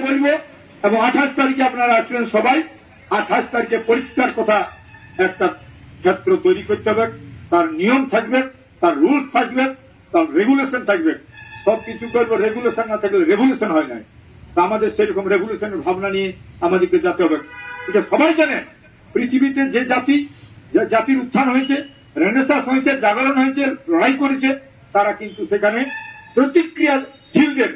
বলবো এবং 28 তারিখে আপনারা আসবেন সবাই। 28 তারিখে পরিষ্কার কথা একটা ক্ষেত্র তৈরি করতে হবে, তার নিয়ম থাকবে, তার রুলস থাকবে, তার রেগুলেশন থাকবে। সবকিছু করবো, রেগুলেশন না থাকলে রেভলিউশন হয় না। তা আমাদের সেরকম রেভলিউশনের ভাবনা নিয়ে আমাদেরকে যেতে হবে। এটা সবাই জানে, পৃথিবীতে যে জাতির উত্থান হয়েছে, রেনেসাঁস হয়েছে, জাগরণ হয়েছে, লড়াই করেছে, তারা কিন্তু সেখানে প্রতিক্রিয়াশীলদের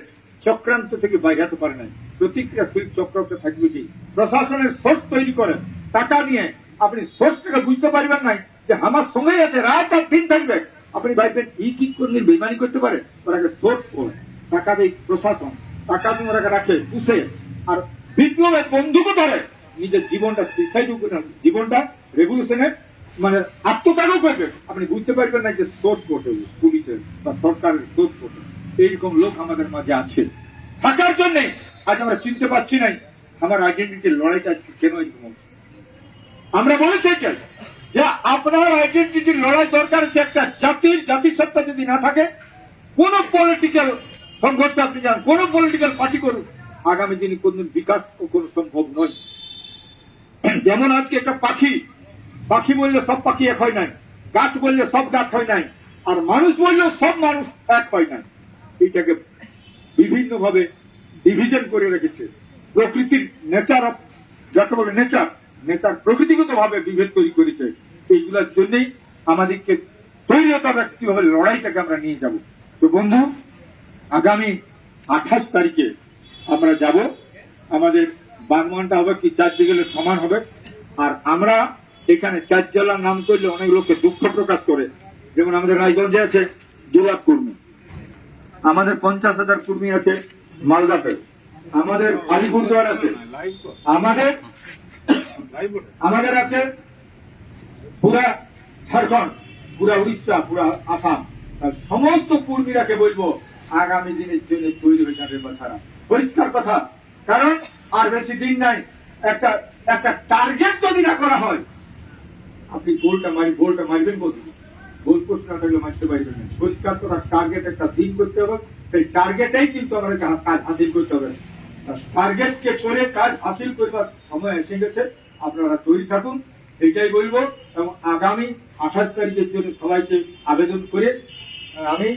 চক্রান্ত থেকে বাইরে হতে পারে নাই। প্রতিক্রিয়াশীল চক্রান্ত থাকবে কি? প্রশাসনের সোর্স তৈরি করেন টাকা নিয়ে, আপনি সোর্সটাকে বুঝতে পারবেন নাই যে আমার সঙ্গেই আছে, রাত আর দিন থাকবে। আপনি ভাববেন এই কি করলে বেইমানি করতে পারে, ওরাকে সোর্স করে টাকা দেয় প্রশাসন, টাকা দিয়ে ওরাকে রাখে পুষে, আর বিপ্লবের বন্ধুকে ধরে নিজের জীবনটা সুইসাইড করে, জীবনটা রেভলিউশনের মানে আত্মত্যাগও করবে। আপনি বুঝতে পারবেন না যে সোর্স করতে পুলিশের বা সরকারের সোর্স করতে। এইরকম লোক আমাদের মাঝে আছে থাকার জন্য আজ আমরা চিনতে পারছি নাই আমার আইডেন্টিটির লড়াইটা আজকে কেন এরকম হচ্ছে। আমরা বলেছি যে আপনার আইডেন্টিটির লড়াই দরকার হচ্ছে একটা জাতিসত্তা যদি না থাকে, কোন পলিটিক্যাল সংঘর্ষ আপনি যান, কোন পলিটিক্যাল পার্টি করুন, আগামী দিনে কোনদিন বিকাশ কোনো সম্ভব নয়। যেমন আজকে একটা পাখি বললে সব পাখি এক হয় নাই, গাছ বললে সব গাছ হয় নাই, আর মানুষ বললেও সব মানুষ এক হয় নাই। এইটাকে বিভিন্ন ভাবে ডিভিশন করে রেখেছে। প্রকৃতির নেচার অফ, যাকে বলে নেচার প্রকৃতিগত ভাবে বিভেদ তৈরি করেছে। এইগুলোর জন্যই আমাদেরকে তৈরি হতে হবে কিভাবে লড়াইটাকে আমরা নিয়ে যাব। তো বন্ধু, আগামী 28 তারিখে আমরা যাব। আমাদের বাগমানটা হবে কি 4 দিকে সমান হবে। আর আমরা এখানে 4 জেলার নাম করলে অনেক লোককে দুঃখ প্রকাশ করে। যেমন আমাদের রায়গঞ্জে আছে 2 লাখ কর্মী, আমাদের 50,000 কর্মী আছে মালদাতে, আমাদের আলিপুরদুয়ার আছে, আমাদের আছে পুরা ঝাড়খণ্ড, পুরা উড়িষ্যা, পুরা আসাম। সমস্ত কর্মীরাকে বলবো আগামী দিনের জন্য তৈরি হয়ে যাবে ছাড়া পরিষ্কার কথা। কারণ আর বেশি দিন নাই। একটা টার্গেট যদি না করা হয়, আপনি গোলটা মারবেন কোথায়? গোল পোস্ট না থাকলে মারতে পারবেন না। পরিষ্কার করা টার্গেট একটা দিন করতে হবে, সেই টার্গেটেই কিন্তু আমাদের কাজ হাসিল করতে হবে। টার্গেটকে করে কাজ হাসিল করবার সময় এসে গেছে, আপনারা তৈরি থাকুন, এটাই বলবো। এবং আগামী 28 তারিখের জন্য সবাইকে আবেদন করে আমি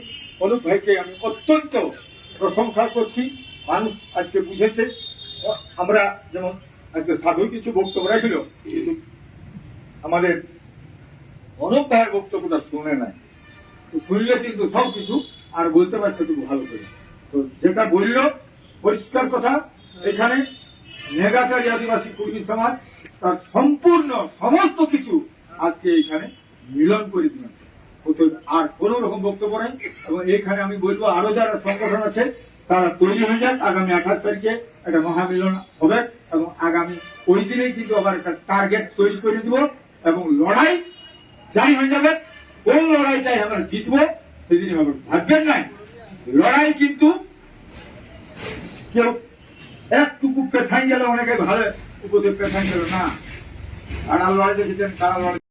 অনুপ ভাইকে আমি অত্যন্ত প্রশংসা করছি। মানুষ আজকে বুঝেছে। আমরা যেমন আজকে সাধু কিছু বক্তব্য রাখল, কিন্তু আমাদের অনুপ ভাইয়ের বক্তব্যটা শুনে নাই, শুনলে কিন্তু সবকিছু আর বলতে পারছে খুব ভালো করে। তো যেটা বলল পরিষ্কার কথা, এখানে নেগাচারী আদিবাসী কর্মী সমাজ তার সম্পূর্ণ সমস্ত কিছু আজকে এখানে মিলন করে দিয়েছে। আর কোন রকম বক্তব্য নেই। এবং এখানে আমি বলবো আরো যারা সংগঠন আছে তারা তৈরি হয়ে যাক। আগামী 28 তারিখে একটা মহামিলন হবে এবং আগামী ওই দিনেই কিন্তু আবার একটা টার্গেট তৈরি করে দিব এবং লড়াই জারি হয়ে যাবে। কোন লড়াইটাই আমরা জিতবো সেদিন হবে। ভাববেন নাই লড়াই কিন্তু কেউ একটুকু পেছাই গেলে অনেকে ভালো উপদেশ পেছাই গেল না। তারা লড়াই দেখেছেন, তারা লড়াই